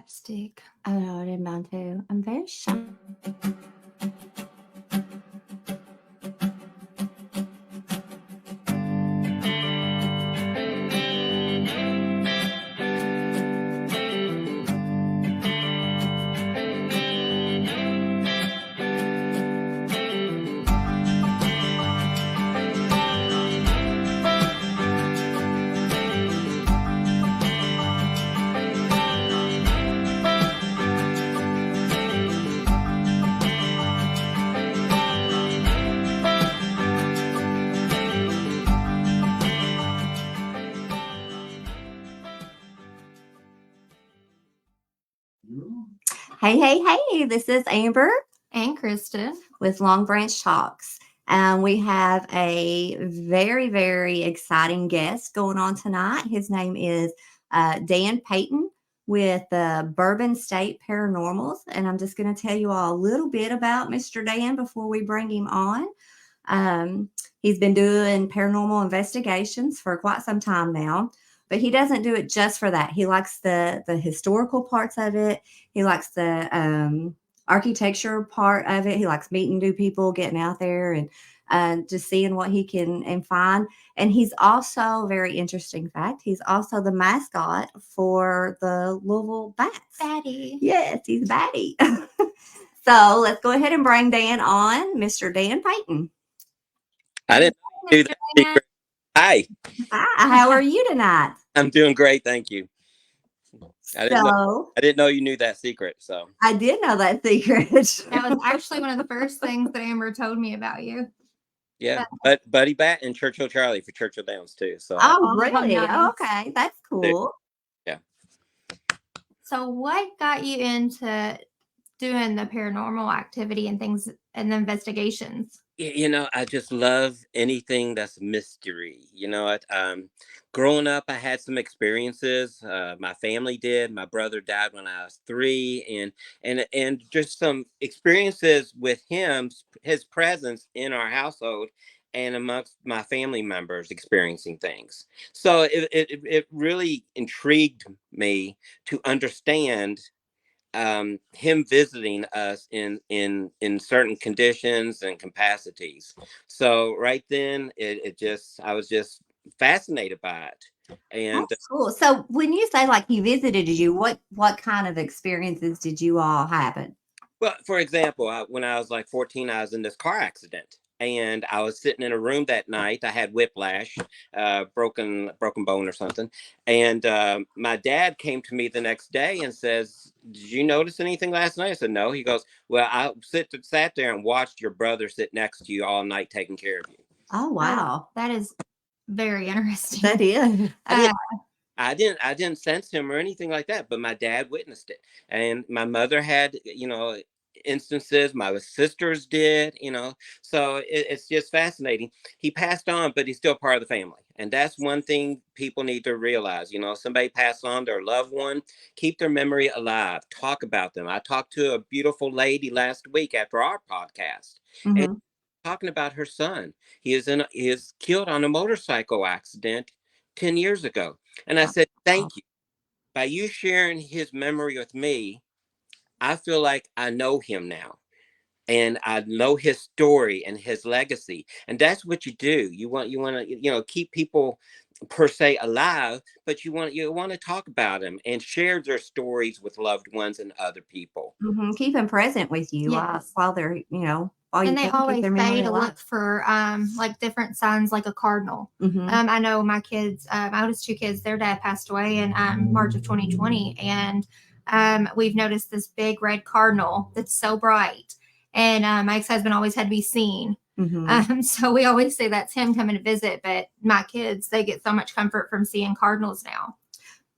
chapstick. Oh, I didn't mind too. I'm very shy. Hey, this is Amber And Kristin. with Long Branch Talks. We have a very, very exciting guest going on tonight. His name is Dan Payton with Bourbon State Paranormals. And I'm just going to tell you all a little bit about Mr. Dan before we bring him on. He's been doing paranormal investigations for quite some time now. But he doesn't do it just for that. He likes the historical parts of it. He likes the architecture part of it. He likes meeting new people, getting out there and just seeing what he can find. And he's also, very interesting fact, he's also the mascot for the Louisville Bats. Batty. Yes, he's Batty. So let's go ahead and bring Dan on, Mr. Dan Payton. I didn't do that secret. Hi. Hi, how are you tonight? I'm doing great, thank you. I didn't know you knew that secret, so. I did know that secret. That was actually one of the first things that Amber told me about you. Yeah, but Buddy Bat and Churchill Charlie for Churchill Downs too. So. Oh, really? Nice. Okay, that's cool. Yeah. So what got you into doing the paranormal activity and things and the investigations? I just love anything that's mystery. Growing up, I had some experiences. My family did. My brother died when I was 3, and just some experiences with his presence in our household and amongst my family members experiencing things. So it really intrigued me to understand him visiting us in certain conditions and capacities. So right then I was just fascinated by it. And that's cool. So when you say like he visited you, what kind of experiences did you all happen? well, for example, when I was like 14, I was in this car accident. And I was sitting in a room that night. I had whiplash, broken bone or something. And my dad came to me the next day and says, "Did you notice anything last night?" I said, "No." He goes, "Well, I sat there and watched your brother sit next to you all night taking care of you." Oh, wow. That is very interesting. That is. I didn't sense him or anything like that, but my dad witnessed it. And my mother had, instances, my sisters did, so it's just fascinating. He passed on, but he's still part of the family. And that's one thing people need to realize. Somebody passed on their loved one, keep their memory alive, talk about them. I talked to a beautiful lady last week after our podcast, and talking about her son. He is killed on a motorcycle accident 10 years ago. And I said, "Thank you. By you sharing his memory with me, I feel like I know him now. And I know his story and his legacy." And that's what you do. You want to, keep people per se alive, but you want to talk about them and share their stories with loved ones and other people. Keep them present with you while they're, and they always say to look for like different signs, like a cardinal. I know my kids, my oldest 2 kids, their dad passed away in March of 2020, and we've noticed this big red cardinal that's so bright, and my ex-husband always had to be seen. So we always say that's him coming to visit, but my kids, they get so much comfort from seeing cardinals now.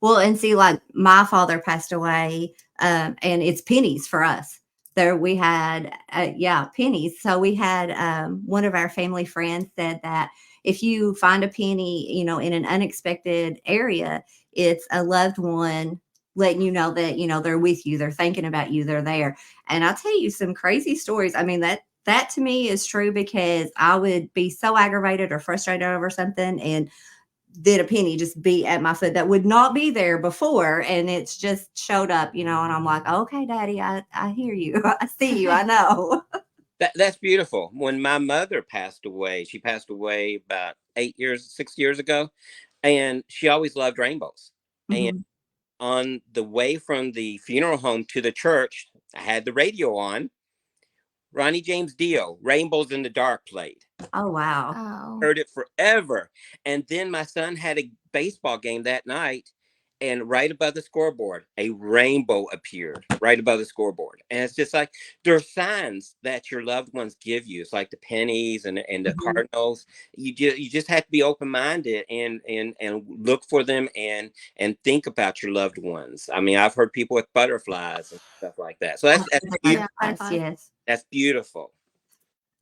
Well, and see, like my father passed away, and it's pennies for us. There we had, pennies. So we had one of our family friends said that if you find a penny, in an unexpected area, it's a loved one letting you know that, they're with you, they're thinking about you, they're there. And I'll tell you some crazy stories. I mean, that to me is true, because I would be so aggravated or frustrated over something, and did a penny just be at my foot that would not be there before, and it's just showed up, and I'm like, okay, Daddy, I hear you, I see you, I know. That's beautiful. When my mother passed away, she passed away about 6 years ago, and she always loved rainbows. And Mm-hmm. on the way from the funeral home to the church, I had the radio on. Ronnie James Dio, Rainbows in the Dark played. Oh, wow. Oh. Heard it forever. And then my son had a baseball game that night, and right above the scoreboard, a rainbow appeared right above the scoreboard. And it's just like, there are signs that your loved ones give you. It's like the pennies and the Mm-hmm. cardinals. You just have to be open-minded and look for them and think about your loved ones. I mean, I've heard people with butterflies and stuff like that. So that's beautiful. Yes. That's beautiful.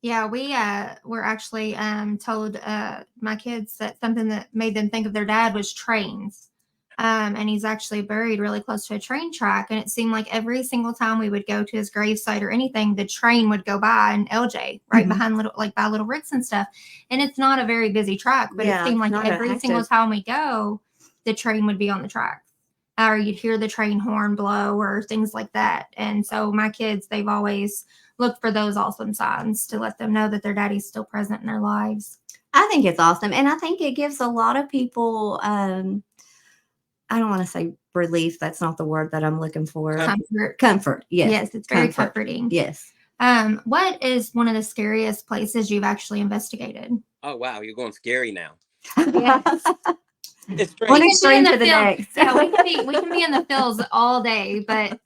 Yeah, we were actually told my kids that something that made them think of their dad was trains. And he's actually buried really close to a train track. And it seemed like every single time we would go to his gravesite or anything, the train would go by in LJ right Mm-hmm. behind by Little Ricks and stuff. And it's not a very busy track, but it seemed like every single time we go, the train would be on the track. Or you'd hear the train horn blow or things like that. And so my kids, they've always looked for those awesome signs to let them know that their daddy's still present in their lives. I think it's awesome. And I think it gives a lot of people, I don't want to say relief. That's not the word that I'm looking for. Comfort. Yes. Yes, it's very comforting. Yes. What is one of the scariest places you've actually investigated? Oh, wow. You're going scary now. Yes. It's strange. One extreme to the next. Yeah, we can be in the fields all day, but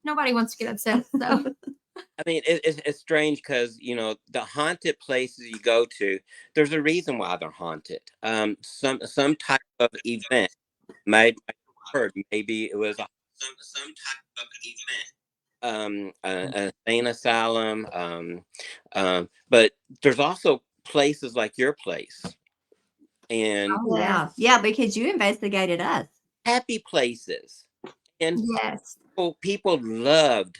nobody wants to get upset. So I mean, it's strange because the haunted places you go to, there's a reason why they're haunted. Some type of event might occur. Maybe it was some type of event. An insane asylum. But there's also places like your place, and yeah, because you investigated us. Happy places, and yes, people loved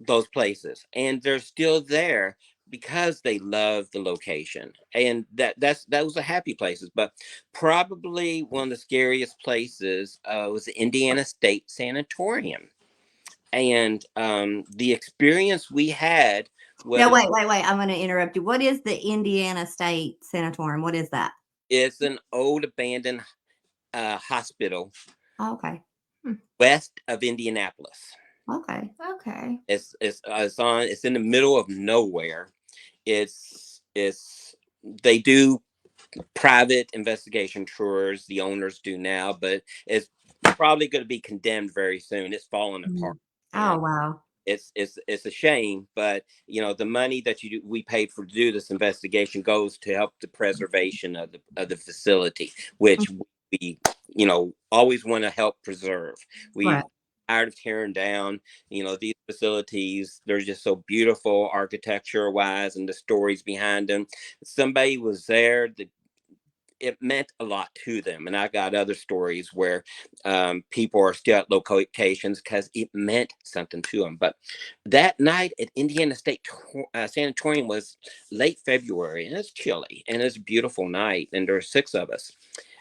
those places, and they're still there because they love the location, and those are happy places. But probably one of the scariest places was the Indiana State Sanatorium, and the experience we had was. Now, wait, I'm going to interrupt you. What is the Indiana State Sanatorium? What is that? It's an old abandoned hospital. Oh, okay. West of Indianapolis. Okay. It's in the middle of nowhere. They do private investigation tours. The owners do now, but it's probably going to be condemned very soon. It's falling apart. Oh, wow. It's a shame, but the money that we paid to do this investigation goes to help the preservation of the facility, which we always want to help preserve. We tired of tearing down these facilities. They're just so beautiful architecture wise, and the stories behind them. Somebody was there that it meant a lot to them, and I got other stories where people are still at locations because it meant something to them. But that night at Indiana State Sanatorium was late February, and it's chilly, and it's a beautiful night, and there's 6 of us,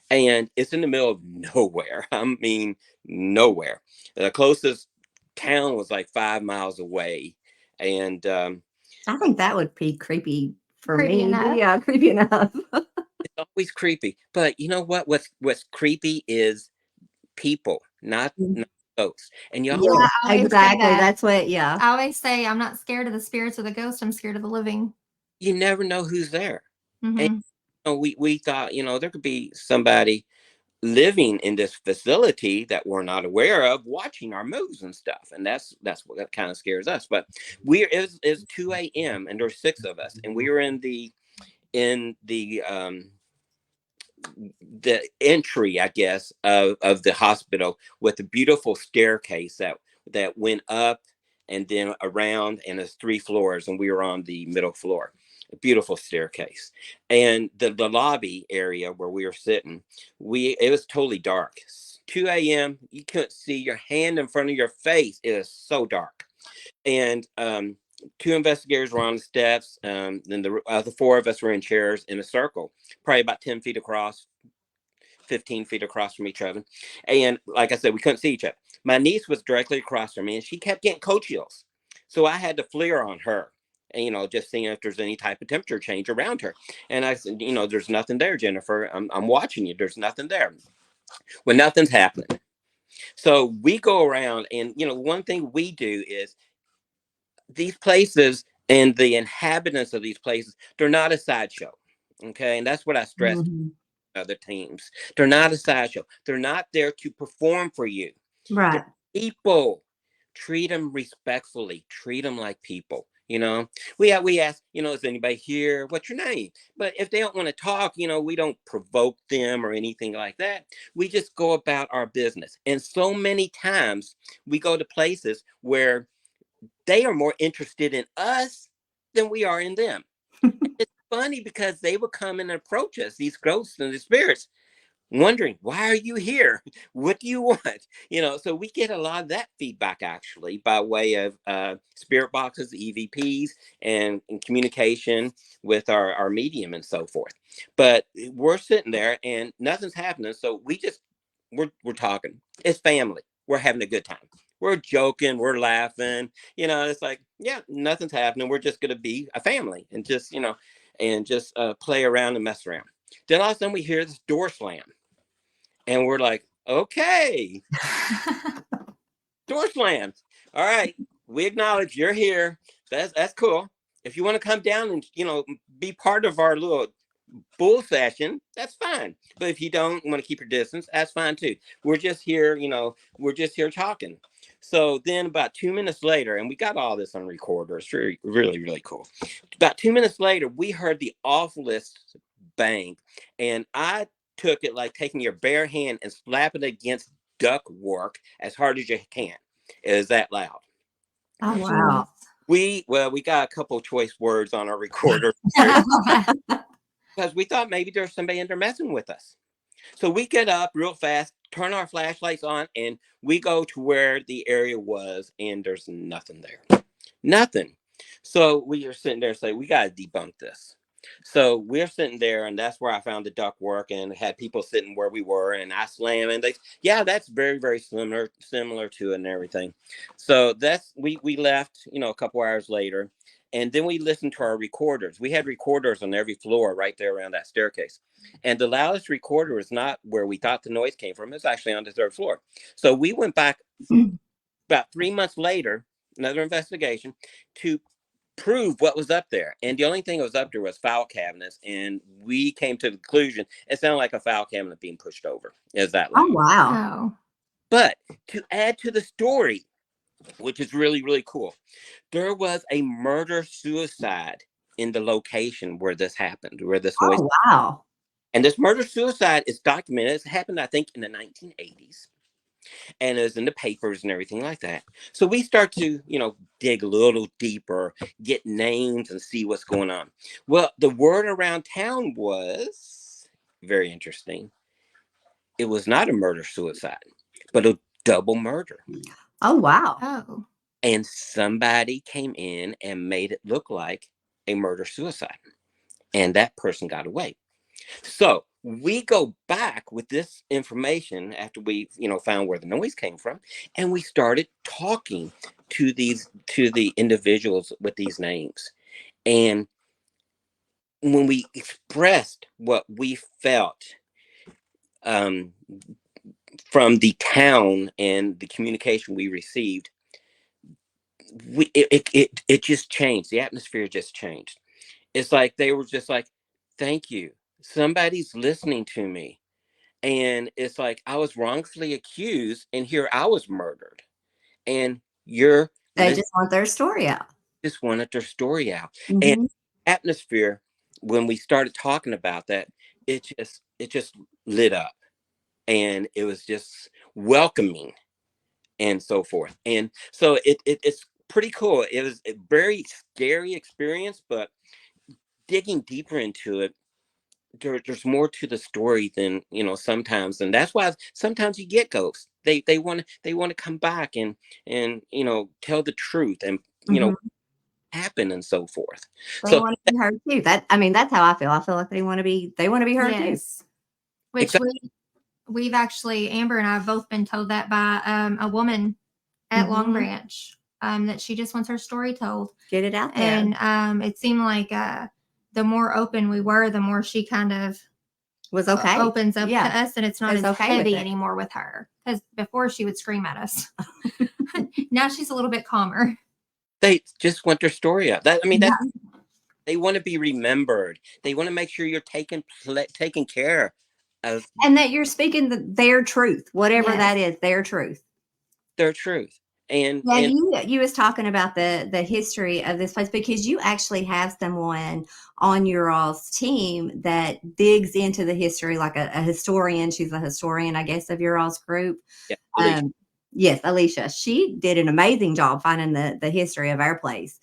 and it's in the middle of nowhere. I mean, nowhere. The closest town was like 5 miles away, and I think that would be creepy for Creepy me. enough. Yeah, creepy enough. it's always creepy. But you know what? What's creepy is people, not ghosts. And y'all, exactly. That's what. Yeah. I always say I'm not scared of the spirits or the ghosts. I'm scared of the living. you never know who's there. Mm-hmm. And we thought there could be somebody living in this facility that we're not aware of, watching our moves and stuff, and that's what that kind of scares us. But it's 2 a.m. and there's 6 of us, and we were in the entry, I guess, of the hospital, with a beautiful staircase that went up and then around, and there's 3 floors, and we were on the middle floor. A beautiful staircase, and the lobby area where we were sitting, it was totally dark. 2 a.m. You couldn't see your hand in front of your face. It is so dark, and two investigators were on the steps. Then the four of us were in chairs in a circle, probably about 10 feet across, 15 feet across from each other. And like I said, we couldn't see each other. My niece was directly across from me, and she kept getting cold chills. So I had to flare on her, and, just seeing if there's any type of temperature change around her. And I said, there's nothing there, Jennifer. I'm watching you. There's nothing there. Well, nothing's happening. So we go around, and, one thing we do is these places and the inhabitants of these places, they're not a sideshow. Okay. And that's what I stressed to other teams. They're not a sideshow. They're not there to perform for you. Right. They're people. Treat them respectfully. Treat them like people. We ask, is anybody here? What's your name? But if they don't want to talk, we don't provoke them or anything like that. We just go about our business. And so many times we go to places where they are more interested in us than we are in them. It's funny because they would come and approach us, these ghosts and the spirits, wondering, why are you here? What do you want? So we get a lot of that feedback actually by way of spirit boxes, EVPs, and communication with our medium and so forth. But we're sitting there and nothing's happening. So we're talking. It's family. We're having a good time. We're joking. We're laughing. It's like, yeah, nothing's happening. We're just going to be a family and just, play around and mess around. Then all of a sudden we hear this door slam. And we're like, okay, door slams. All right, we acknowledge you're here. That's cool. If you want to come down and be part of our little bull session, that's fine. But if you don't want to keep your distance, that's fine too. We're just here, we're just here talking. So then about 2 minutes later, and we got all this on recorder. It's really, really, really cool. About 2 minutes later, we heard the awfulest bang. And I took it like taking your bare hand and slapping it against ductwork as hard as you can. It is that loud. Oh, wow. We got a couple choice words on our recorder because we thought maybe there's somebody in there messing with us. So we get up real fast, turn our flashlights on, and we go to where the area was, and there's nothing there. Nothing. So we are sitting there saying, we got to debunk this. So we're sitting there, and that's where I found the ductwork and had people sitting where we were, and I slam, and yeah, that's very, very similar to it and everything. So we left, a couple hours later, and then we listened to our recorders. We had recorders on every floor right there around that staircase. And the loudest recorder was not where we thought the noise came from. It's actually on the third floor. So we went back about 3 months later, another investigation, to prove what was up there. And the only thing that was up there was file cabinets. And we came to the conclusion it sounded like a file cabinet being pushed over. Is that loud? Oh, wow. But to add to the story, which is really, really cool, there was a murder-suicide in the location where this happened, where this noise. Oh, wow. And this murder-suicide is documented. It happened, I think, in the 1980s. And it was in the papers and everything like that. So we start to, dig a little deeper, get names and see what's going on. Well, the word around town was very interesting. It was not a murder-suicide, but a double murder. Oh, wow. Oh. And somebody came in and made it look like a murder-suicide. And that person got away. So we go back with this information after we, found where the noise came from, and we started talking to the individuals with these names. And when we expressed what we felt from the town and the communication we received, it just changed. The atmosphere just changed. It's like they were just like, thank you. Somebody's listening to me. And it's like I was wrongfully accused, and here I was murdered. And they just want their story out. Just wanted their story out. And atmosphere, when we started talking about that, it just lit up, and it was just welcoming and so forth. And so it's pretty cool. It was a very scary experience, but digging deeper into it, there's more to the story than sometimes, and that's why sometimes you get ghosts. They want to come back and tell the truth, and happen and so forth. They So want to be heard too. That's how I feel. I feel like they want to be heard too. Yes. Which exactly. we've actually, Amber and I have both been told that by a woman at Long Branch, that she just wants her story told. Get it out there. And it seemed like the more open we were, the more she kind of was okay. Opens up to us, and it's not as okay heavy anymore with her. Because before she would scream at us. Now she's a little bit calmer. They just want their story out. They want to be remembered. They want to make sure you're taken care of, and that you're speaking their truth, whatever that is, their truth. Their truth. And you was talking about the history of this place, because you actually have someone on your all's team that digs into the history, like a historian. She's a historian, I guess, of your all's group. Yeah, Alicia. Yes, Alicia. She did an amazing job finding the history of our place.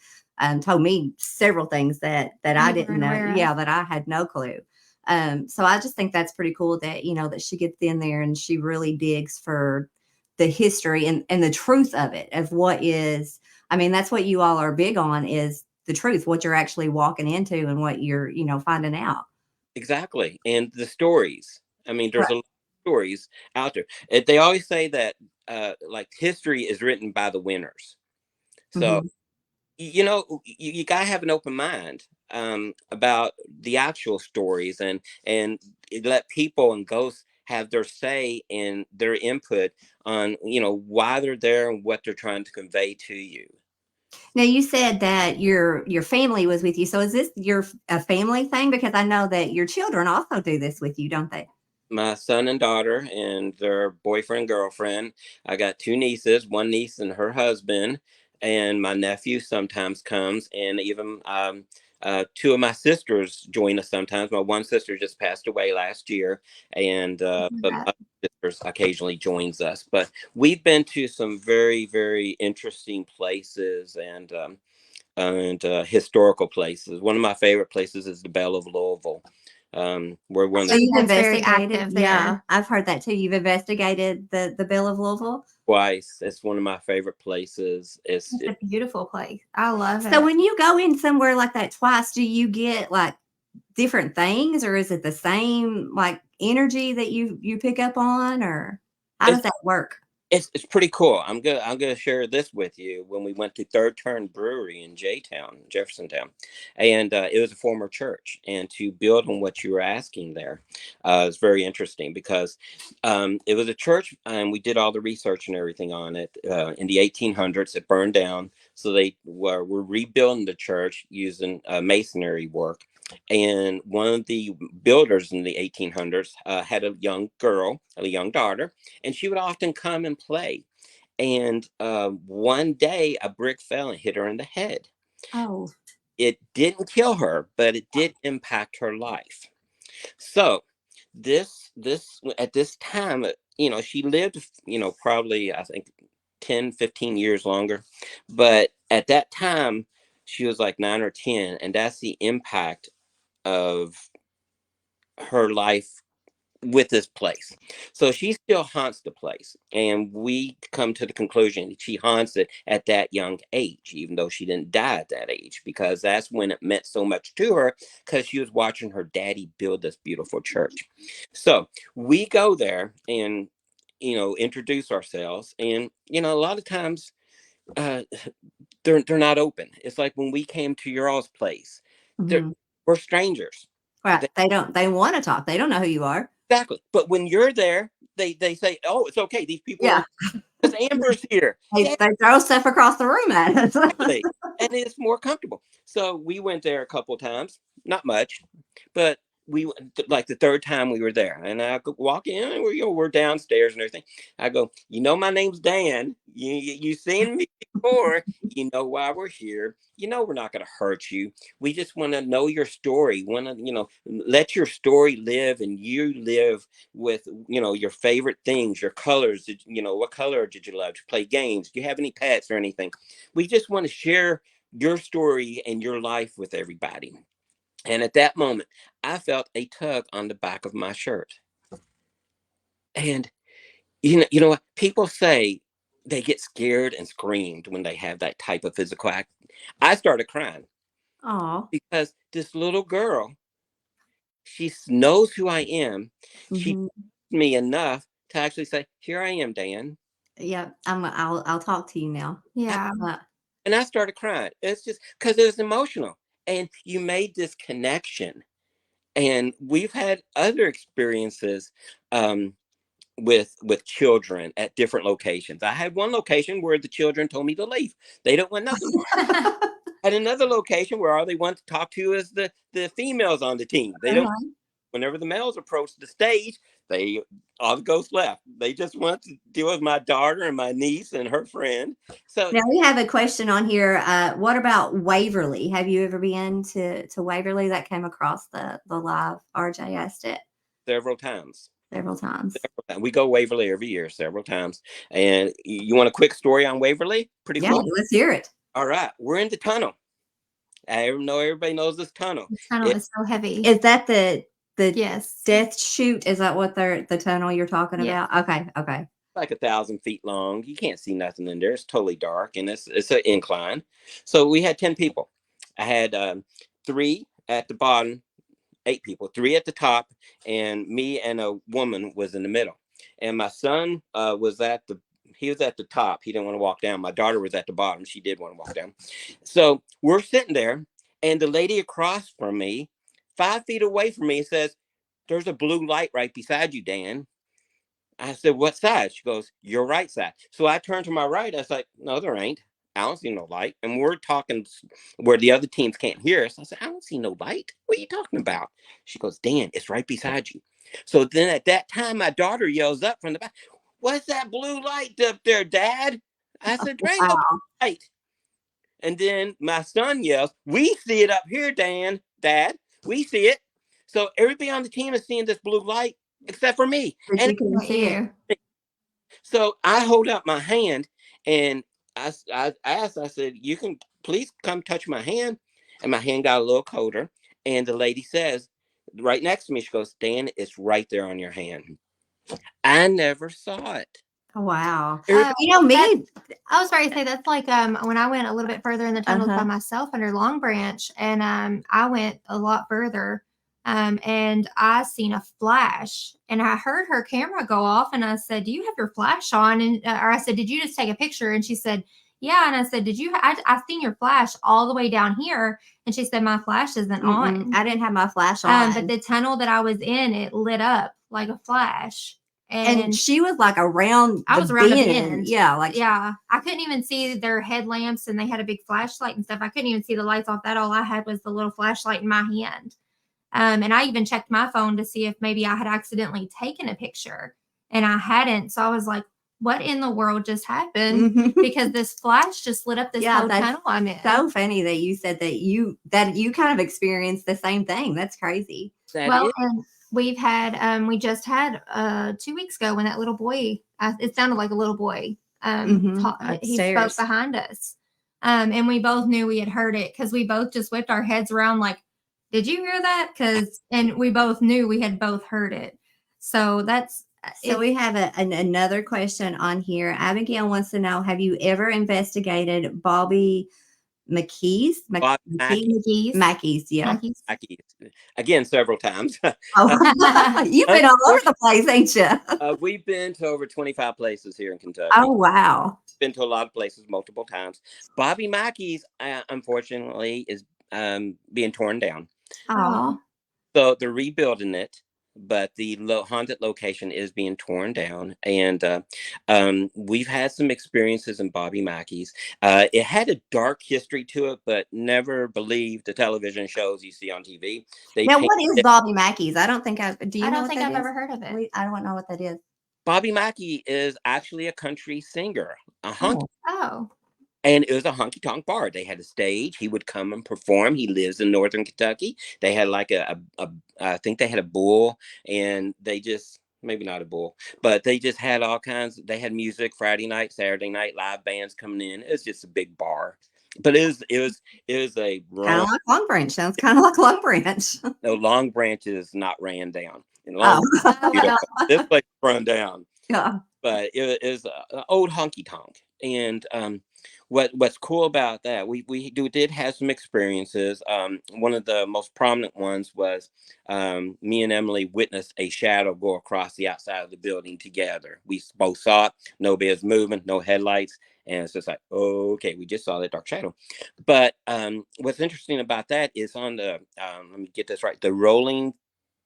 Told me several things that I didn't know. Yeah, that I had no clue. So I just think that's pretty cool that, that she gets in there and she really digs for the history and the truth of it, of what is. That's what you all are big on, is the truth, what you're actually walking into and what you're, finding out. Exactly. And the stories. There's a lot of stories out there. They always say that like history is written by the winners. So, you gotta have an open mind about the actual stories, and let people and ghosts have their say and their input on, why they're there and what they're trying to convey to you. Now, you said that your family was with you. So is this a family thing? Because I know that your children also do this with you, don't they? My son and daughter and their boyfriend, girlfriend. I got 2 nieces, one niece and her husband, and my nephew sometimes comes, and even 2 of my sisters join us sometimes. My one sister just passed away last year, and but my other sisters occasionally joins us. But we've been to some very, very interesting places and historical places. One of my favorite places is the Belle of Louisville. We're one of the you've very investigated active there. Yeah, I've heard that too. You've investigated the Belle of Louisville twice. It's one of my favorite places. It's a beautiful place. I love it. So when you go in somewhere like that twice, do you get like different things, or is it the same like energy that you pick up on, or how does that work? It's pretty cool. I'm gonna share this with you. When we went to Third Turn Brewery in J-Town, Jeffersontown, and it was a former church. And to build on what you were asking there, it's very interesting because it was a church, and we did all the research and everything on it. In the 1800s, it burned down, so they were rebuilding the church using masonry work. And one of the builders in the 1800s had a young girl, a young daughter, and she would often come and play. And one day a brick fell and hit her in the head. Oh. It didn't kill her, but it did impact her life. So this at this time, she lived, probably, I think, 10-15 years longer. But at that time, she was like 9 or 10, and that's the impact of her life with this place. So she still haunts the place, and we come to the conclusion that she haunts it at that young age, even though she didn't die at that age, because that's when it meant so much to her, because she was watching her daddy build this beautiful church. So we go there and introduce ourselves, and a lot of times they're not open. It's like when we came to your all's place, we're strangers. Right. They want to talk. They don't know who you are. Exactly. But when you're there, they say, "Oh, it's okay. These people are, because Amber's here." They throw stuff across the room at us. Exactly. And it's more comfortable. So we went there a couple times, not much, but we, like the third time we were there, and I could walk in, and we're downstairs and everything. I go, my name's Dan. You seen me before. You know why we're here. We're not going to hurt you. We just want to know your story. Want to, let your story live, and you live with, your favorite things, your colors. What color did you love to play games? Do you have any pets or anything? We just want to share your story and your life with everybody. And at that moment, I felt a tug on the back of my shirt. And you know what? People say they get scared and screamed when they have that type of physical act. I started crying Oh. because this little girl, she knows who I am. She Mhm. me enough to actually say, "Here I am, Dan." Yeah, I'll talk to you now. Yeah. And I started crying. It's just because it was emotional, and you made this connection. And we've had other experiences with children at different locations. I had one location where the children told me to leave. They don't want nothing. At another location where all they want to talk to is the females on the team. They don't. Whenever the males approach the stage, they all the ghosts left. They just want to deal with my daughter and my niece and her friend. So Now we have a question on here. What about Waverly? Have you ever been to Waverly? That came across the live. RJ asked it several times. several times. We go Waverly every year, several times. And you want a quick story on Waverly? Pretty Yeah, cool. let's hear it. All right, we're in the tunnel. I know everybody knows this tunnel. The tunnel is so heavy. Is that the yes death chute? Is that what the tunnel you're talking Yeah. about? Okay. Like 1,000 feet long. You can't see nothing in there. It's totally dark, and it's an incline. So we had 10 people. I had 3 at the bottom, 8 people, 3 at the top, and me and a woman was in the middle. And my son was at the top. He didn't want to walk down. My daughter was at the bottom. She did want to walk down. So we're sitting there, and the lady across from me, 5 feet away from me, says, "There's a blue light right beside you, Dan." I said, "What side?" She goes, "Your right side." So I turned to my right. I was like, "No, there ain't. I don't see no light." And we're talking where the other teams can't hear us. I said, "I don't see no light. What are you talking about?" She goes, "Dan, it's right beside you." So then at that time, my daughter yells up from the back, "What's that blue light up there, Dad?" I said, "There ain't no blue light." And then my son yells, "We see it up here, Dad. We see it." So everybody on the team is seeing this blue light except for me. And You can see it. so I hold out my hand, and I asked, I said, "You can please come touch my hand." And my hand got a little colder. And the lady says, right next to me, she goes, "Dan, it's right there on your hand." I never saw it. Wow. me. I was sorry to say that's like when I went a little bit further in the tunnels by myself under Long Branch, and I went a lot further. And I seen a flash, and I heard her camera go off, and I said, "Do you have your flash on?" And or I said, "Did you just take a picture?" And she said, "Yeah." And I said, "Did you? I seen your flash all the way down here." And she said, "My flash isn't on." I didn't have my flash on. But the tunnel that I was in, it lit up like a flash. And she was like around. I was around the bend. Yeah, I couldn't even see their headlamps, and they had a big flashlight and stuff. I couldn't even see the lights off that. All I had was the little flashlight in my hand. And I even checked my phone to see if maybe I had accidentally taken a picture, and I hadn't. So I was like, "What in the world just happened?" Because this flash just lit up this whole tunnel I'm in. So funny that you said that you kind of experienced the same thing. That's crazy. And we've had we just had 2 weeks ago when that little boy, it sounded like a little boy, he spoke behind us, and we both knew we had heard it because we both just whipped our heads around like, "Did you hear that?" And we both knew we had both heard it. So that's so we have another question on here. Abigail wants to know, have you ever investigated Bobby Mackey's? Mackey's, yeah. Mackey's. Again, several times. You've been all over the place, ain't you? We've been to over 25 places here in Kentucky. Oh, wow. Been to a lot of places multiple times. Bobby Mackey's, unfortunately, is being torn down. Oh. So they're rebuilding it, but the haunted location is being torn down. And we've had some experiences in Bobby Mackey's. It had a dark history to it, but never believe the television shows you see on TV. Now, what is Bobby Mackey's? I don't think I've ever heard of it. I don't know what that is. Bobby Mackey is actually a country singer, a honky. Oh. And it was a honky-tonk bar. They had a stage. He would come and perform. He lives in northern Kentucky. They had like I think they had a bull, and they just, maybe not a bull, but they just had all kinds. They had music Friday night, Saturday night, live bands coming in. It was just a big bar. But it was a kind of like Long Branch. Sounds kind of like Long Branch. No, Long Branch is not ran down. Oh. This place run down. Yeah. but it is an old honky tonk. And what's cool about that, did have some experiences. One of the most prominent ones was me and Emily witnessed a shadow go across the outside of the building together. We both saw it. Nobody was moving, no headlights. And it's just like, okay, we just saw that dark shadow. But what's interesting about that is on the, let me get this right,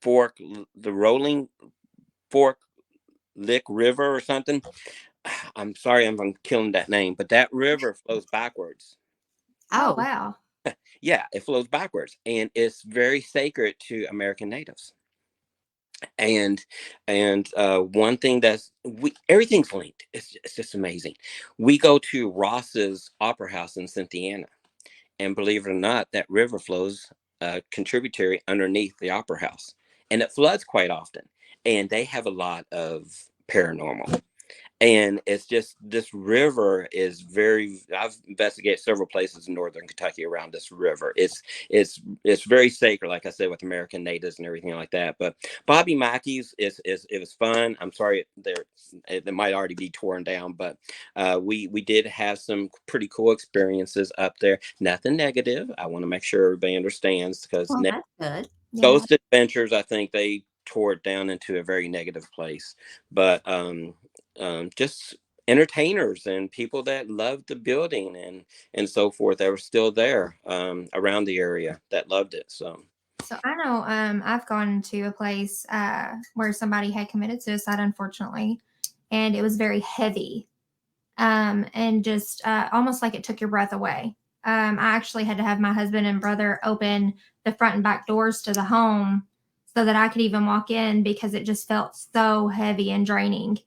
fork, the rolling fork lick river or something. I'm sorry I'm killing that name, but that river flows backwards. Oh, wow. Yeah, it flows backwards, and it's very sacred to American natives. And one thing everything's linked. It's just amazing. We go to Ross's Opera House in Cynthiana, and believe it or not, that river flows contributory underneath the Opera House, and it floods quite often. And they have a lot of paranormal. And it's just, this river is I've investigated several places in northern Kentucky around this river. It's very sacred, like I said, with American natives and everything like that. But Bobby Mackey's it was fun. I'm sorry it might already be torn down, but we did have some pretty cool experiences up there. Nothing negative. I want to make sure everybody understands, because Well, that's good. Ghost Adventures, I think they tore it down into a very negative place. But just entertainers and people that loved the building and so forth that were still there around the area that loved it. So I know I've gone to a place where somebody had committed suicide, unfortunately, and it was very heavy, and just almost like it took your breath away. I actually had to have my husband and brother open the front and back doors to the home so that I could even walk in, because it just felt so heavy and draining.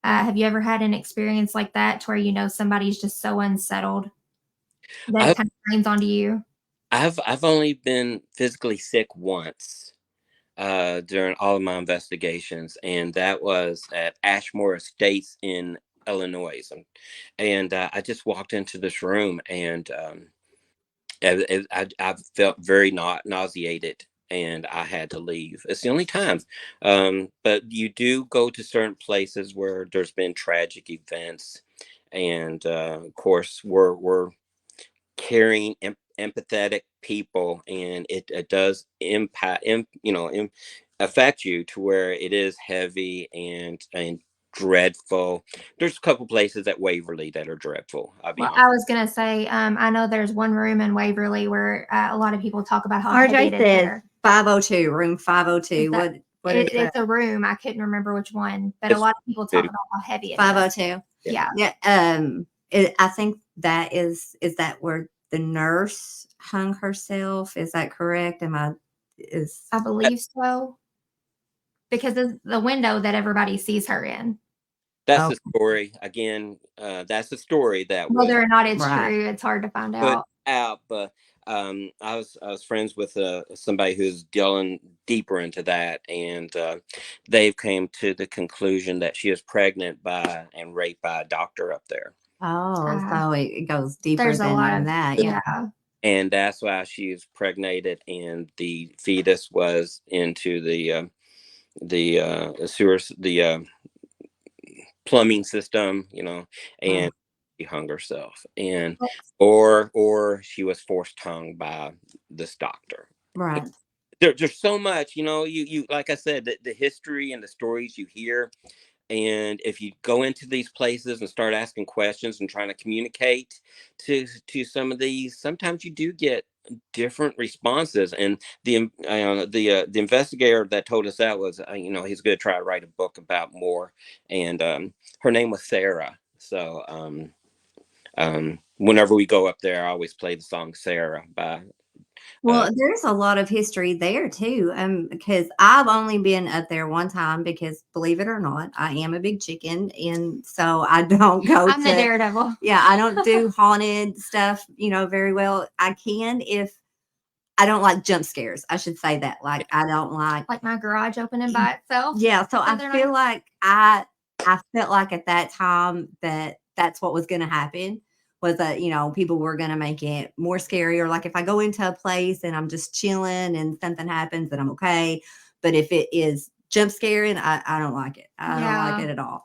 Have you ever had an experience like that, to where somebody's just so unsettled that it kind of drains onto you? I've only been physically sick once during all of my investigations, and that was at Ashmore Estates in Illinois. And I just walked into this room, and I felt very nauseated, and I had to leave. It's the only time. But you do go to certain places where there's been tragic events, and of course we're caring, empathetic people, and it does affect you to where it is heavy and dreadful. There's a couple places at Waverly that are dreadful. I'll be Well, honest. I was gonna say, I know there's one room in Waverly where a lot of people talk about how heavy RJ it is said there. 502, room 502. What is that? It's a room. I couldn't remember which one, but a lot of people talk about how heavy it is. 502. Yeah. Yeah. I think that is that where the nurse hung herself? Is that correct? I believe so, because of the window that everybody sees her in. That's the story. Again, that's the story that was Whether or not it's true, it's hard to find put out. out. But I was friends with somebody who's delving deeper into that, and they've came to the conclusion that she was pregnant by and raped by a doctor up there. Oh, so it goes deeper There's a lot than of that. yeah. And that's why she was pregnated, and the fetus was into the sewers, the plumbing system, and she hung herself, and or she was forced hung by this doctor. Right. There's so much, you like I said, the history and the stories you hear. And if you go into these places and start asking questions and trying to communicate to some of these, sometimes you do get different responses. And the investigator that told us that was he's going to try to write a book about more. And her name was Sarah. So whenever we go up there, I always play the song Sarah by Well, there's a lot of history there too. Because I've only been up there one time, because believe it or not, I am a big chicken, and so I don't go. I'm the daredevil. Yeah, I don't do haunted stuff, very well. I can if I don't like jump scares. I should say that. Like, I don't like my garage opening by itself. Yeah, so I feel like I felt like at that time that's what was going to happen, was that people were going to make it more scary. Or like if I go into a place and I'm just chilling and something happens, then I'm okay. But if it is jump scaring, I don't like it. I don't like it at all.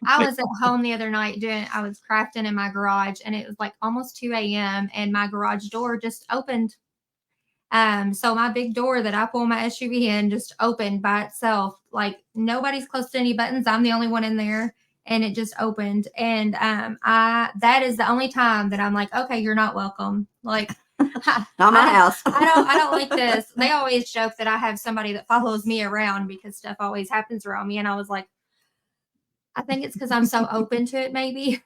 I was at home the other night I was crafting in my garage, and it was like almost 2 a.m. and my garage door just opened. So my big door that I pull my SUV in just opened by itself. Like nobody's close to any buttons. I'm the only one in there, and it just opened. And that is the only time that I'm like, okay, you're not welcome. Like Not my house. I don't like this. They always joke that I have somebody that follows me around because stuff always happens around me. And I was like, I think it's because I'm so open to it, maybe.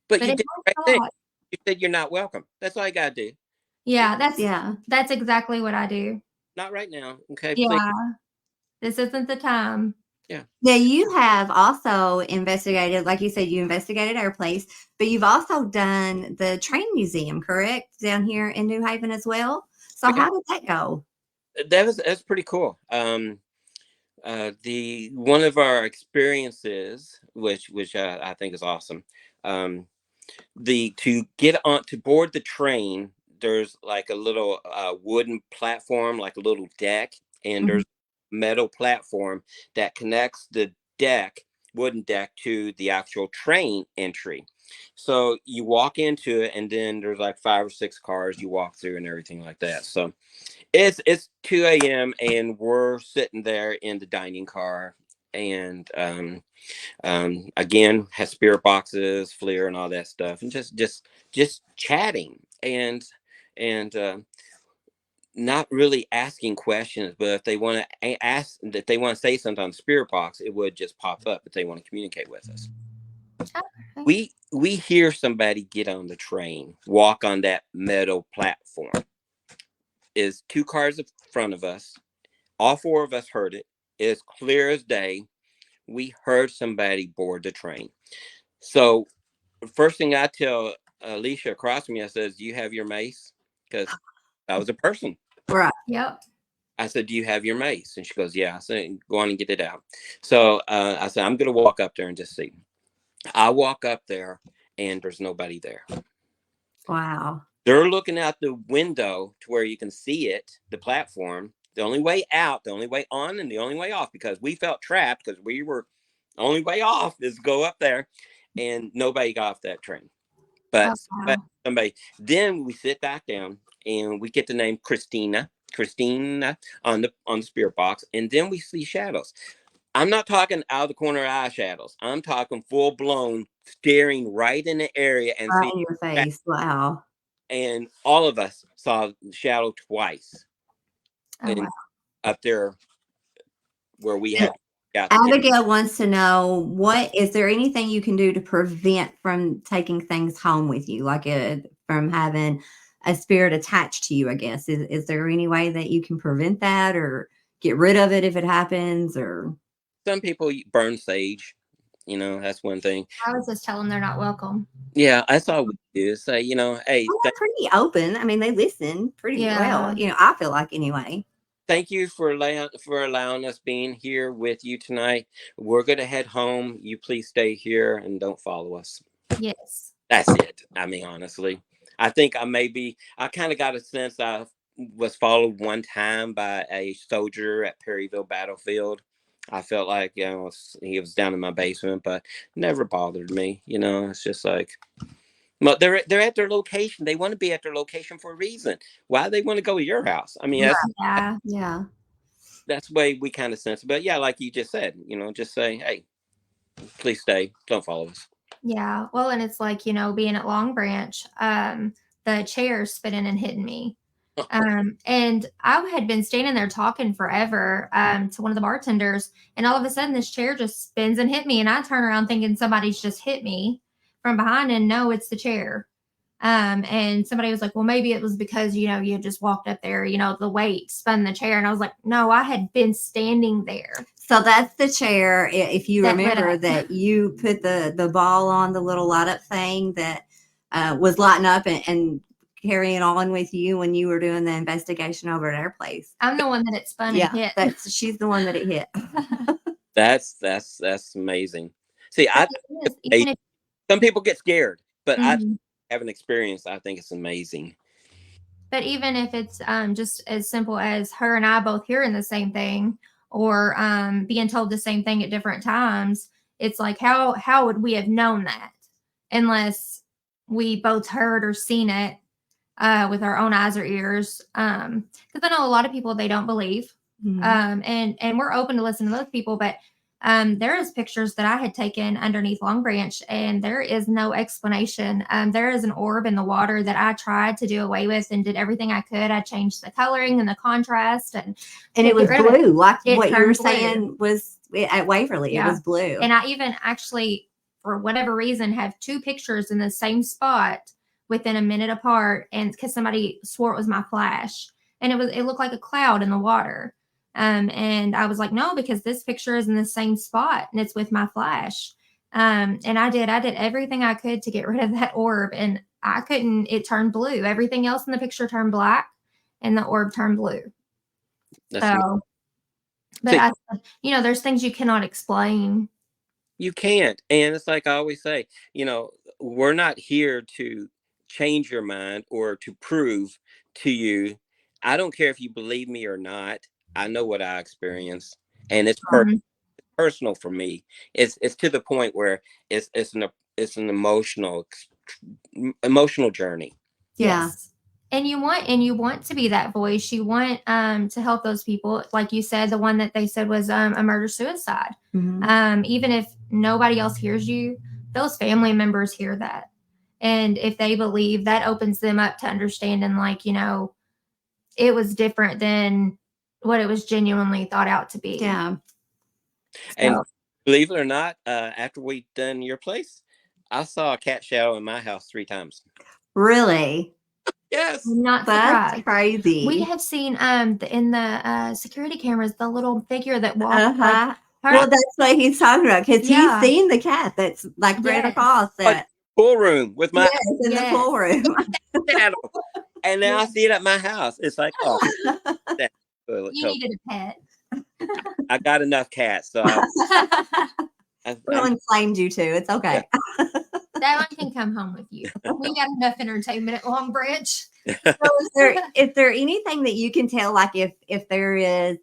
But you it did the right thing. You said you're not welcome. That's all you gotta do. Yeah, that's exactly what I do. Not right now. Okay. Yeah. Please. This isn't the time. Yeah. Now, you have also investigated, like you said, you investigated our place, but you've also done the train museum, correct? Down here in New Haven as well. So how did that go? That's pretty cool. The one of our experiences, which I think is awesome, to get on to board the train, there's like a little wooden platform, like a little deck, and there's metal platform that connects the wooden deck to the actual train entry. So you walk into it, and then there's like 5 or 6 cars you walk through and everything like that. So it's 2 a.m. and we're sitting there in the dining car, and again has spirit boxes, FLIR, and all that stuff, and just chatting and not really asking questions, but if they want to ask, if they want to say something on the spirit box, it would just pop up if they want to communicate with us. Okay. We hear somebody get on the train, walk on that metal platform. Is 2 cars in front of us. All 4 of us heard it. It's clear as day. We heard somebody board the train. So first thing I tell Alicia across from me, I says, "Do you have your mace?" Because I was a person. Right. Yep. I said, "Do you have your mace?" And she goes, "Yeah." I said, "Go on and get it out." So I said, "I'm going to walk up there and just see." I walk up there, and there's nobody there. Wow. They're looking out the window to where you can see it, the platform. The only way out, the only way on, and the only way off, because we felt trapped because we were the only way off is go up there, and nobody got off that train. But somebody, then we sit back down and we get the name Christina on the spirit box, and then we see shadows. I'm not talking out of the corner of eye shadows. I'm talking full blown staring right in the area and Right seeing in your face. Wow. And all of us saw the shadow twice. And up there where we had got Abigail wants to know, what is there anything you can do to prevent from taking things home with you, like from having a spirit attached to you, I guess? Is there any way that you can prevent that or get rid of it if it happens? Or some people burn sage, that's one thing. I was just telling them they're not welcome. Yeah, that's all we do. Say, hey, they're pretty open. I mean, they listen pretty well. I feel like, anyway. Thank you for allowing us being here with you tonight. We're going to head home. You please stay here and don't follow us. Yes. That's it. I mean, honestly, I think I kind of got a sense I was followed one time by a soldier at Perryville Battlefield. I felt like, he was down in my basement, but never bothered me. It's just like, well, they're at their location. They want to be at their location for a reason. Why do they want to go to your house? I mean, that's the way we kind of sense it. But yeah, like you just said, just say, hey, please stay. Don't follow us. Yeah. Well, and it's like, being at Long Branch, the chair spinning and hitting me. And I had been standing there talking forever to one of the bartenders, and all of a sudden this chair just spins and hit me, and I turn around thinking somebody's just hit me from behind, and no, it's the chair. And somebody was like, well, maybe it was because, you just walked up there, the weight spun the chair. And I was like, no, I had been standing there. So that's the chair. If you remember that you put the ball on the little light up thing that was lighting up and carrying on with you when you were doing the investigation over at our place. I'm the one that it spun and hit. She's the one that it hit. That's amazing. See, some people get scared, but I have an experience. I think it's amazing. But even if it's just as simple as her and I both hearing the same thing, or being told the same thing at different times, it's like, how would we have known that unless we both heard or seen it with our own eyes or ears? Because I know a lot of people, they don't believe. And we're open to listen to those people, but there is pictures that I had taken underneath Long Branch, and there is no explanation. There is an orb in the water that I tried to do away with and did everything I could. I changed the coloring and the contrast, and it was blue, like what you were blue. saying was at Waverly. It was blue. And I even actually, for whatever reason, have 2 pictures in the same spot within a minute apart, and because somebody swore it was my flash, and it looked like a cloud in the water. And I was like, no, because this picture is in the same spot and it's with my flash. And I did everything I could to get rid of that orb, and I couldn't. It turned blue. Everything else in the picture turned black, and the orb turned blue. So, but there's things you cannot explain. You can't. And it's like I always say, we're not here to change your mind or to prove to you. I don't care if you believe me or not. I know what I experienced, and it's personal for me. It's to the point where it's an emotional journey. Yes. And you want to be that voice. You want to help those people. Like you said, the one that they said was a murder suicide. Even if nobody else hears you, those family members hear that. And if they believe, that opens them up to understanding, like, it was different than what it was genuinely thought out to be. Yeah. And believe it or not, after we done your place, I saw a cat shadow in my house 3 times. Really? Yes. I'm not That's surprised. crazy. We have seen in the security cameras the little figure that walks. Well, that's what he's talking about, because he's seen the cat that's like right across that pool room with my in the pool room. And now I see it at my house. It's like, oh, you needed a pet. I got enough cats, so We'll inflame you too. It's okay. Yeah. That one can come home with you. We got enough entertainment at Long Branch. So is there anything that you can tell, like if there is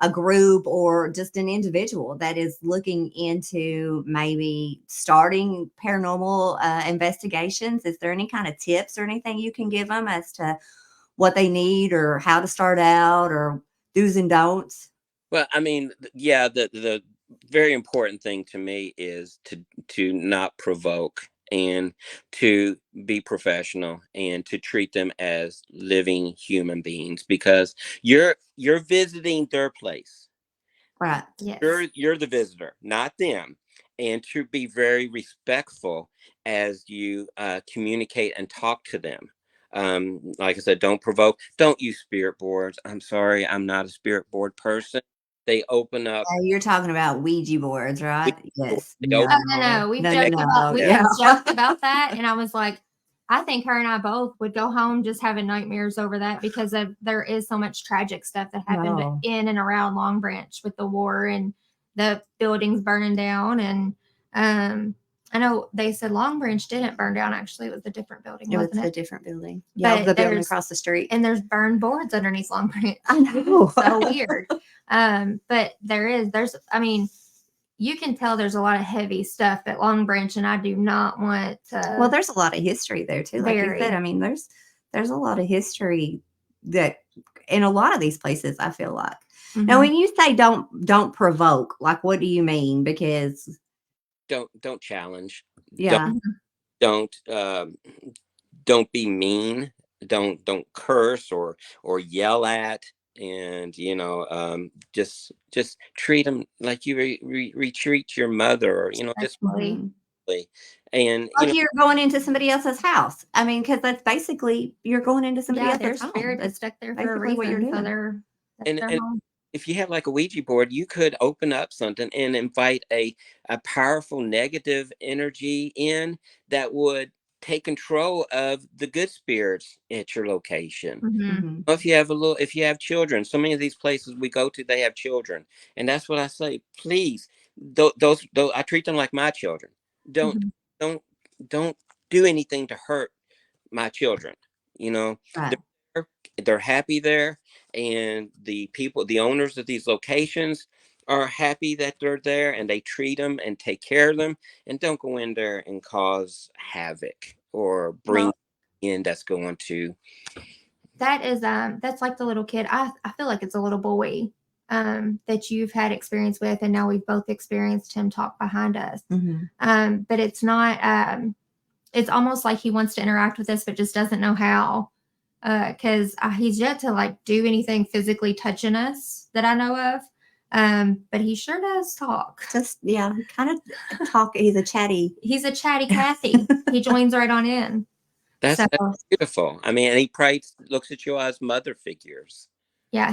a group or just an individual that is looking into maybe starting paranormal investigations? Is there any kind of tips or anything you can give them as to what they need or how to start out or do's and don'ts? Well, I mean, yeah, the very important thing to me is to not provoke, and to be professional, and to treat them as living human beings, because you're visiting their place. Right. Yes. You're the visitor, not them. And to be very respectful as you communicate and talk to them. Like I said, don't provoke. Don't use spirit boards. I'm sorry, I'm not a spirit board person. They open up. You're talking about Ouija boards, right? Yes. No. We've joked about that, and I was like, I think her and I both would go home just having nightmares over that, because there is so much tragic stuff that happened in and around Long Branch with the war and the buildings burning down. And I know they said Long Branch didn't burn down. Actually, it was a different building. Wasn't it? A different building. Yeah, the building across the street. And there's burned boards underneath Long Branch. I know. So weird. But I mean, you can tell there's a lot of heavy stuff at Long Branch, and I do not want to. Well, there's a lot of history there too. Like you said, I mean, there's a lot of history that in a lot of these places, I feel like. Now, when you say don't provoke, like, what do you mean? Because don't challenge. Yeah. Don't be mean. Don't curse or yell at. And just treat them like you retreat your mother, or just and like you're going into somebody else's house. I mean, because that's basically you're going into somebody else's home. Spirit is stuck there for a reason. What you're doing. So and if you have like a Ouija board, you could open up something and invite a powerful negative energy in that would take control of the good spirits at your location. If you have children, so many of these places we go to, they have children, and that's what I say. Please, those I treat them like my children. Don't do anything to hurt my children. Right. They're happy there, and the owners of these locations are happy that they're there and they treat them and take care of them, and don't go in there and cause havoc or bring Well, in that's going to. that is that's like the little kid. I feel like it's a little boy that you've had experience with, and now we've both experienced him talk behind us. But it's not it's almost like he wants to interact with us but just doesn't know how, because he's yet to like do anything physically touching us that I know of. But he sure does talk. Just kind of talk. He's a chatty Cathy. He joins right on in. That's beautiful. I mean, and he probably looks at you as mother figures. Yeah,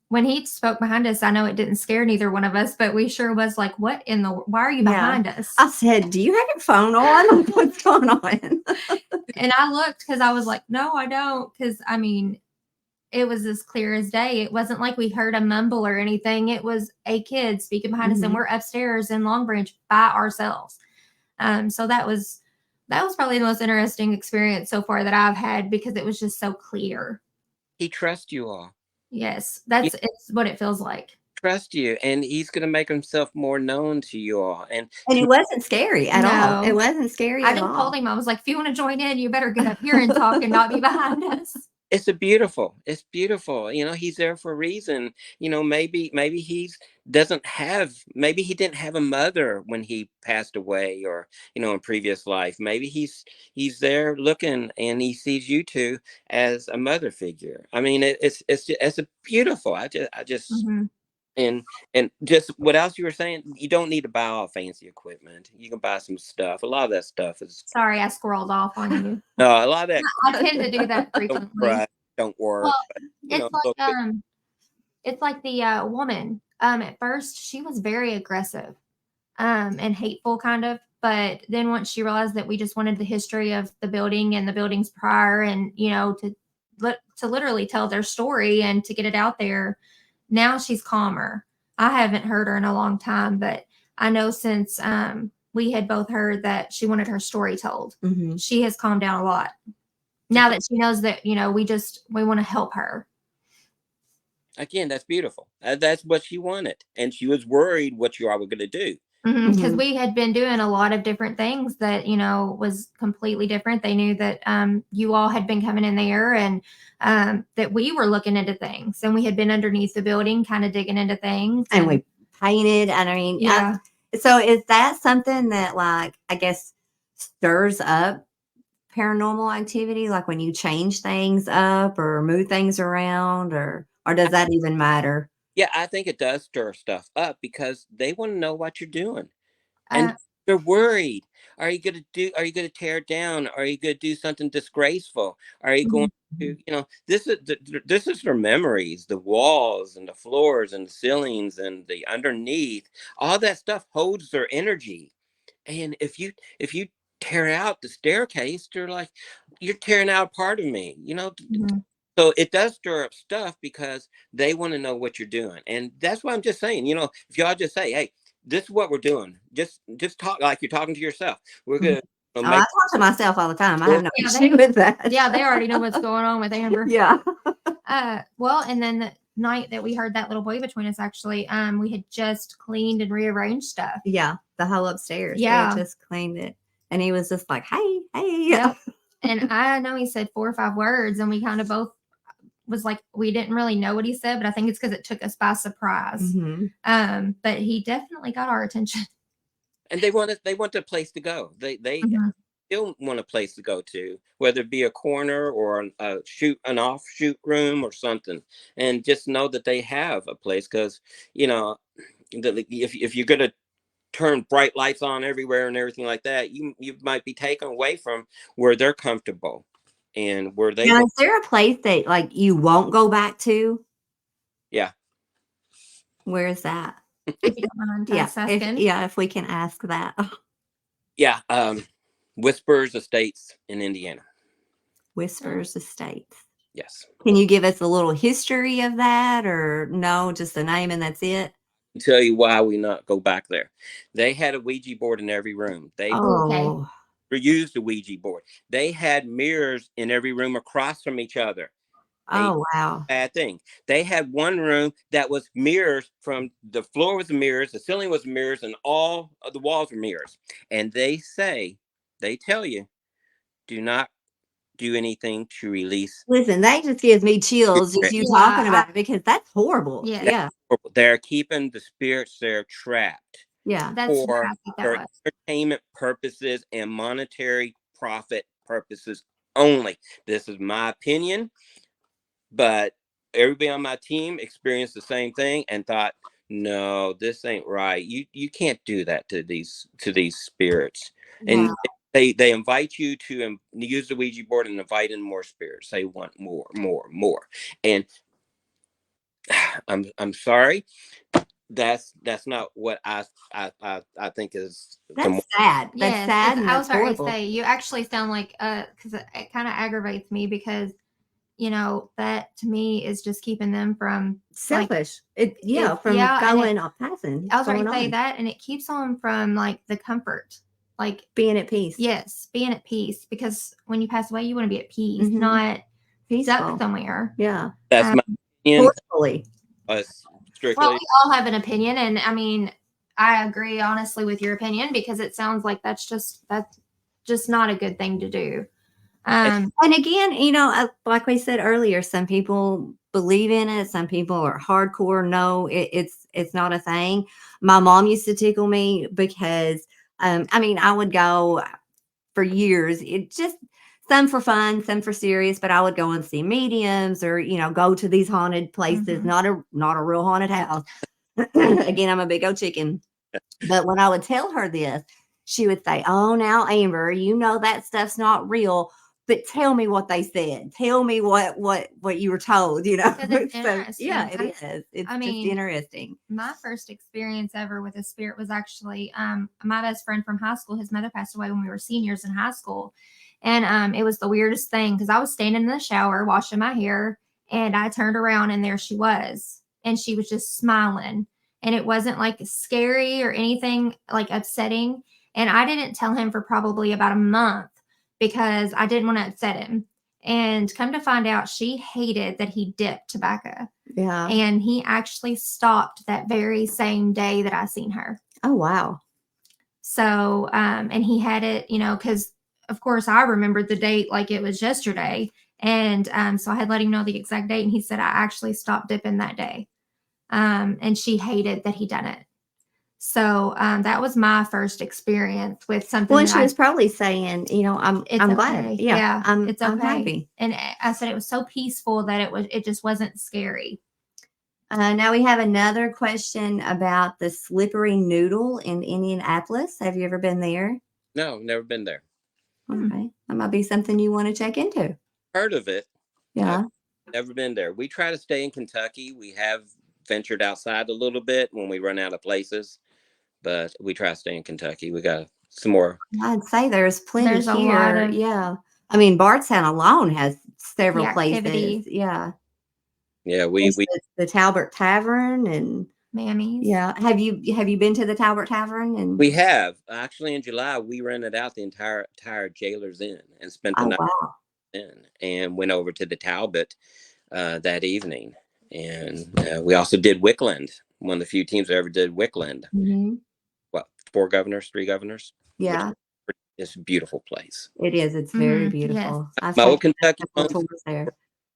when he spoke behind us, I know it didn't scare neither one of us, but we sure was like, why are you behind us? I said, do you have your phone on? What's going on? And I looked because I was like, no, I don't. Because, it was as clear as day. It wasn't like we heard a mumble or anything. It was a kid speaking behind us, and we're upstairs in Long Branch by ourselves. So that was probably the most interesting experience so far that I've had, because it was just so clear. He trusts you all. Yes, it's what it feels like. Trust you, and he's going to make himself more known to you all. And it wasn't scary at all. It wasn't scary at all. I didn't told him, I was like, if you want to join in, you better get up here and talk and not be behind us. It's beautiful. He's there for a reason. Maybe he didn't have a mother when he passed away, or, in previous life. Maybe he's there looking, and he sees you two as a mother figure. I mean, it's a beautiful. I just and just what else you were saying, you don't need to buy all fancy equipment. You can buy some stuff. A lot of that stuff is. Sorry, I squirreled off on you. No, a lot of that. I tend to do that frequently. Don't work. Well, it's like the woman. At first, she was very aggressive, and hateful, kind of. But then once she realized that we just wanted the history of the building and the buildings prior, and to literally tell their story and to get it out there, now she's calmer. I haven't heard her in a long time, but I know since we had both heard that she wanted her story told, she has calmed down a lot. Now that she knows that, we want to help her. Again, that's beautiful. That's what she wanted. And she was worried what you all were going to do. Because we had been doing a lot of different things that, was completely different. They knew that you all had been coming in there, and that we were looking into things. And we had been underneath the building kind of digging into things. And we painted. And I mean, so is that something that, like, I guess, stirs up paranormal activity, like when you change things up or move things around, or does that even matter? Yeah, I think it does stir stuff up, because they want to know what you're doing, and they're worried. Are you going to tear it down? Are you going to do something disgraceful? Are you going to, this is their memories, the walls and the floors and the ceilings and the underneath, all that stuff holds their energy. And if you tear out the staircase, they're like, you're tearing out part of me, So it does stir up stuff, because they want to know what you're doing. And that's why I'm just saying, if y'all just say, hey, this is what we're doing, just talk like you're talking to yourself. We're gonna I talk to myself all the time. I have no issue with that. Yeah, they already know what's going on with Amber. Yeah. Well, and then the night that we heard that little boy between us, actually, we had just cleaned and rearranged stuff. Yeah, the whole upstairs. Yeah, we just cleaned it, and he was just like, "Hey." Yep. And I know he said 4 or 5 words, and we kind of both was like, we didn't really know what he said, but I think it's because it took us by surprise. But he definitely got our attention. And they want a place to go. They still want a place to go to, whether it be a corner or an offshoot room or something, and just know that they have a place. Because if you're gonna turn bright lights on everywhere and everything like that, you might be taken away from where they're comfortable and where they. Now, is there a place that, like, you won't go back to? Yeah. Where is that? If you don't mind asking. If we can ask that. Yeah. Whispers Estates in Indiana. Whispers Estates. Yes. Can you give us a little history of that, or no, just the name and that's it? I'll tell you why we not go back there. They had a Ouija board in every room. They used a Ouija board. They had mirrors in every room across from each other. Oh, wow. Bad thing. They had one room that was mirrors, from the floor was mirrors, the ceiling was mirrors, and all of the walls were mirrors. And they tell you, do not do anything to release. Listen, that just gives me chills just you talking about it, because that's horrible. Yes. Yeah. They're keeping the spirits there trapped Yeah. That's for that was. entertainment purposes and monetary profit purposes only. This is my opinion, but everybody on my team experienced the same thing and thought, no, this ain't right. You can't do that to these spirits. And they invite you to use the Ouija board and invite in more spirits. They want more. And I'm sorry, that's not what I think is. That's sad. That's Yes, sad. And I was that's about horrible. to say, you actually sound like because it kind of aggravates me, because that to me is just keeping them from selfish. Going off passing. I was about to say that, and it keeps them from like the comfort, like being at peace. Yes, being at peace, because when you pass away, you want to be at peace, not stuck somewhere. Yeah, that's my opinion. Forcefully. Strictly. Well, we all have an opinion, and I mean, I agree honestly with your opinion, because it sounds like that's just not a good thing to do. And again, like we said earlier, some people believe in it. Some people are hardcore. No, it's not a thing. My mom used to tickle me because, I would go for years. It just, some for fun, some for serious, but I would go and see mediums, or, go to these haunted places, not a real haunted house. Again, I'm a big old chicken. But when I would tell her this, she would say, "Oh, now, Amber, that stuff's not real. But tell me what they said. Tell me what you were told." It's So, yeah, it is. It's just interesting. My first experience ever with a spirit was actually my best friend from high school. His mother passed away when we were seniors in high school, and it was the weirdest thing, because I was standing in the shower washing my hair, and I turned around, and there she was, and she was just smiling, and it wasn't like scary or anything like upsetting. And I didn't tell him for probably about a month, because I didn't want to upset him. And come to find out, she hated that he dipped tobacco. Yeah. And he actually stopped that very same day that I seen her. Oh, wow. So, and he had it, because of course I remembered the date like it was yesterday. And so I had let him know the exact date, and he said, I actually stopped dipping that day. And she hated that he done it. So that was my first experience with something. Well, she was probably saying, I'm glad. Yeah, it's okay. I'm happy. And I said it was so peaceful that it just wasn't scary. Now we have another question about the Slippery Noodle in Indianapolis. Have you ever been there? No, never been there. Okay, that might be something you want to check into. Heard of it. Yeah. Never been there. We try to stay in Kentucky. We have ventured outside a little bit when we run out of places, but we try to stay in Kentucky. We got some more. I'd say there's plenty There's here. A lot of, yeah. I mean, Bardstown alone has several places. Yeah. Yeah, we the Talbot Tavern and Mammy's. Yeah. Have you been to the Talbot Tavern? And we have. Actually, in July, we rented out the entire Jailer's Inn and spent the night in, and went over to the Talbot that evening. And we also did Wickland, one of the few teams that ever did Wickland. Mm-hmm. What, 3 governors? Yeah. It's a beautiful place. It is. It's very beautiful. Yes. My old Kentucky there.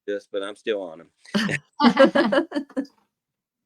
Yes, but I'm still on them.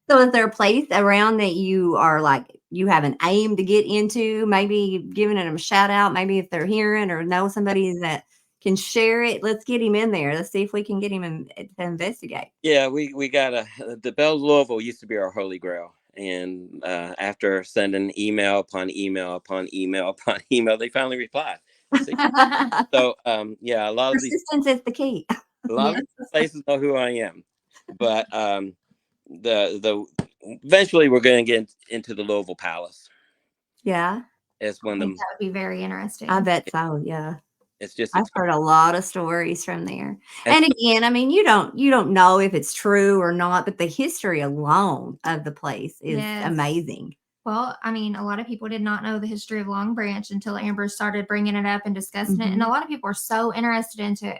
So is there a place around that you are like, you have an aim to get into, maybe giving them a shout out, maybe if they're hearing or know somebody that can share it? Let's get him in there. Let's see if we can get him to investigate. Yeah, we got the Bells Louisville used to be our holy grail. And after sending email upon email upon email upon email, they finally replied. So yeah, a lot of persistence is the key. A lot of places know who I am, but the eventually we're going to get into the Louisville Palace. Yeah, it's one of them. That would be very interesting. I bet so. Yeah, I've heard a lot of stories from there. And again, I mean, you don't know if it's true or not, but the history alone of the place is amazing. Well, I mean, a lot of people did not know the history of Long Branch until Amber started bringing it up and discussing it. And a lot of people are so interested into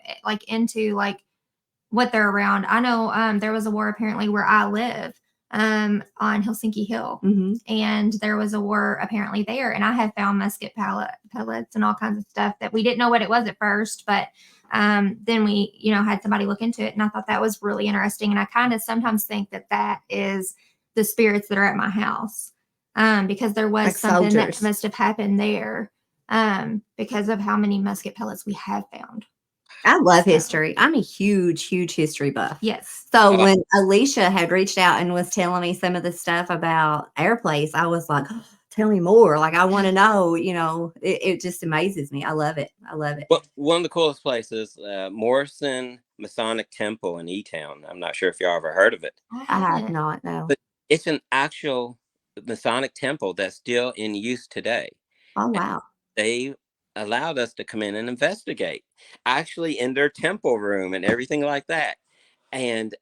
what they're around. I know there was a war apparently where I live on Helsinki Hill, and there was a war apparently there, and I have found musket pellets and all kinds of stuff that we didn't know what it was at first, but then we, had somebody look into it, and I thought that was really interesting. And I kind of sometimes think that is the spirits that are at my house, because there was Like something soldiers. that must have happened there, because of how many musket pellets we have found. I love history. I'm a huge history buff. Yes. So when Alicia had reached out and was telling me some of the stuff about our place, I was like, oh, tell me more. Like, I want to know, it just amazes me. I love it. Well, one of the coolest places, Morrison Masonic Temple in E-Town. I'm not sure if y'all ever heard of it. I have not, no. But it's an actual Masonic temple that's still in use today. Oh, wow. And they allowed us to come in and investigate, actually in their temple room and everything like that. And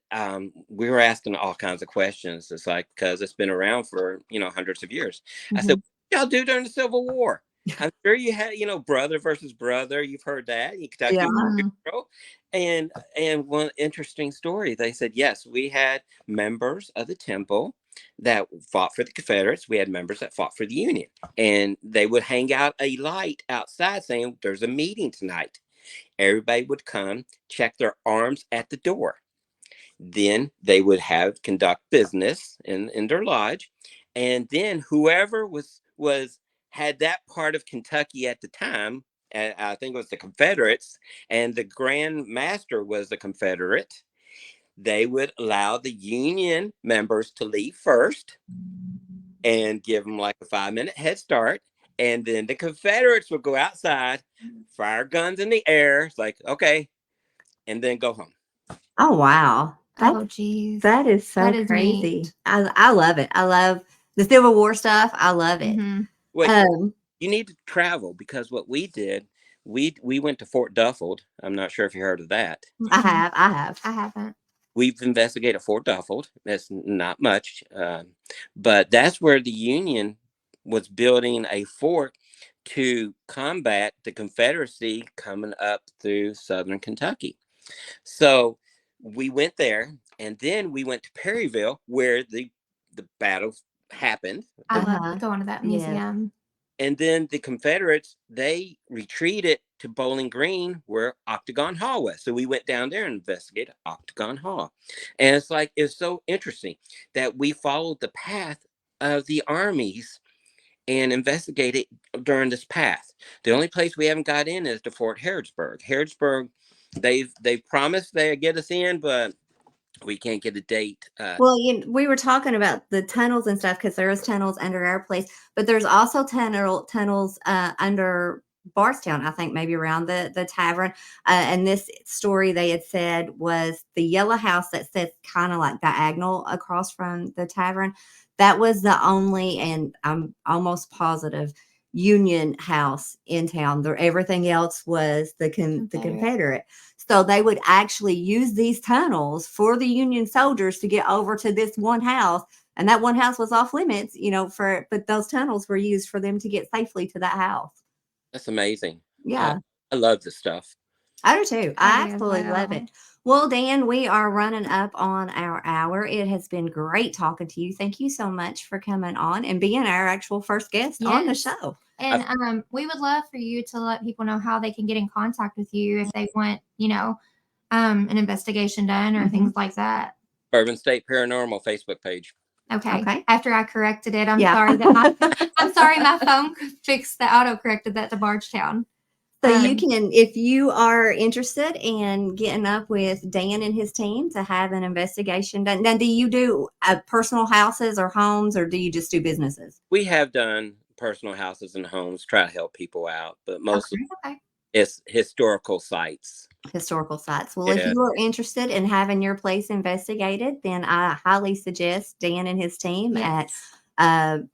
we were asking all kinds of questions. It's like, because it's been around for, hundreds of years. I said, what y'all do during the Civil War? I'm sure you had, brother versus brother. You've heard that. You Kentucky Hero. And one interesting story, they said, yes, we had members of the temple that fought for the Confederates. We had members that fought for the Union. And they would hang out a light outside saying, there's a meeting tonight. Everybody would come, check their arms at the door. Then they would conduct business in their lodge. And then whoever had that part of Kentucky at the time, I think it was the Confederates, and the Grand Master was a Confederate, they would allow the Union members to leave first and give them like a 5-minute head start. And then the Confederates would go outside, fire guns in the air. It's like, okay, and then go home. Oh, wow. Geez. That is so crazy. I love it. I love the Civil War stuff. I love it. Well, you need to travel, because what we did, we went to Fort Duffield. I'm not sure if you heard of that. I have. I haven't. We've investigated Fort Duffield. That's not much, but that's where the Union was building a fort to combat the Confederacy coming up through southern Kentucky. So we went there, and then we went to Perryville, where the battle happened. I love going to that museum. And then the Confederates, they retreated to Bowling Green, where Octagon Hall was. So we went down there and investigated Octagon Hall. And it's so interesting that we followed the path of the armies and investigated during this path. The only place we haven't got in is to Fort Harrodsburg. Harrodsburg, they've promised they'll get us in, but we can't get a date. Well, we were talking about the tunnels and stuff, because there is tunnels under our place, but there's also tunnels under Bardstown, I think, maybe around the tavern. And this story they had said was the yellow house that sits kind of like diagonal across from the tavern. That was the only, and I'm almost positive, Union house in town. Everything else was the Confederate. So they would actually use these tunnels for the Union soldiers to get over to this one house. And that one house was off limits, but those tunnels were used for them to get safely to that house. That's amazing. Yeah. I love this stuff. I do too. I absolutely love it. Well, Dan, we are running up on our hour. It has been great talking to you. Thank you so much for coming on and being our actual first guest on the show. And we would love for you to let people know how they can get in contact with you if they want, an investigation done or things like that. Bourbon State Paranormal Facebook page. Okay. After I corrected it, I'm sorry that I'm sorry my phone fixed the auto corrected that to Bardstown. So you can, if you are interested in getting up with Dan and his team to have an investigation done. Now, do you do personal houses or homes, or do you just do businesses? We have done personal houses and homes, try to help people out, but mostly it's historical sites. Well, if you are interested in having your place investigated, then I highly suggest Dan and his team at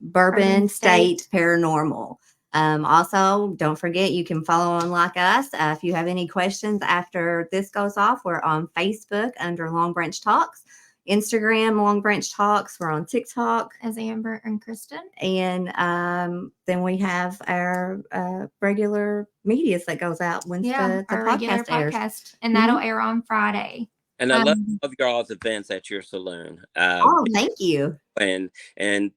Bourbon State Paranormal. Also, don't forget, you can follow on like us. If you have any questions after this goes off, we're on Facebook under Long Branch Talks, Instagram, Long Branch Talks. We're on TikTok as Amber and Kristin. And then we have our regular medias that goes out once the podcast airs. And that'll air on Friday. And I love Um, your all's events at your saloon. Oh, thank you. And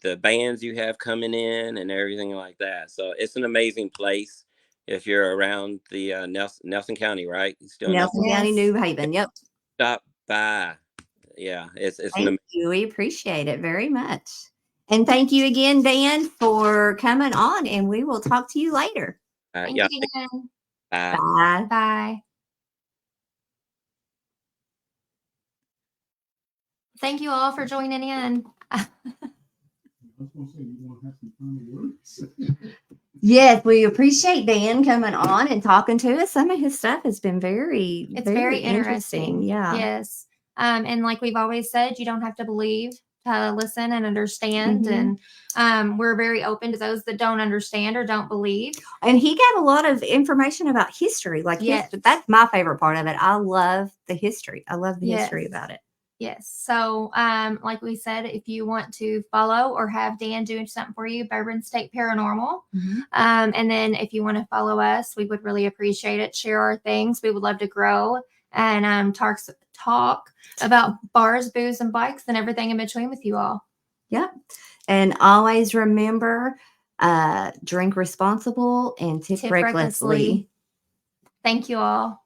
the bands you have coming in and everything like that. So it's an amazing place if you're around the Nelson County, right? You still in Nelson? Nelson County, yes. New Haven. Yep. Stop by. Yeah, it's Thank you. We appreciate it very much. And thank you again, Dan, for coming on, and we will talk to you later. Thank yeah. you again. Bye. Bye. Bye. Thank you all for joining in. Yes, we appreciate Dan coming on and talking to us. Some of his stuff has been It's very interesting. Yeah. Yes. And like we've always said, you don't have to believe to listen and understand. And we're very open to those that don't understand or don't believe. And he gave a lot of information about history. Like, Yes. That's my favorite part of it. I love the history. I love the history Yes. about it. Yes. So, like we said, if you want to follow or have Dan doing something for you, Bourbon State Paranormal. And then if you want to follow us, we would really appreciate it. Share our things. We would love to grow and talk about bars, booze, and bikes and everything in between with you all. Yep. And always remember, drink responsible and tip recklessly. Thank you all.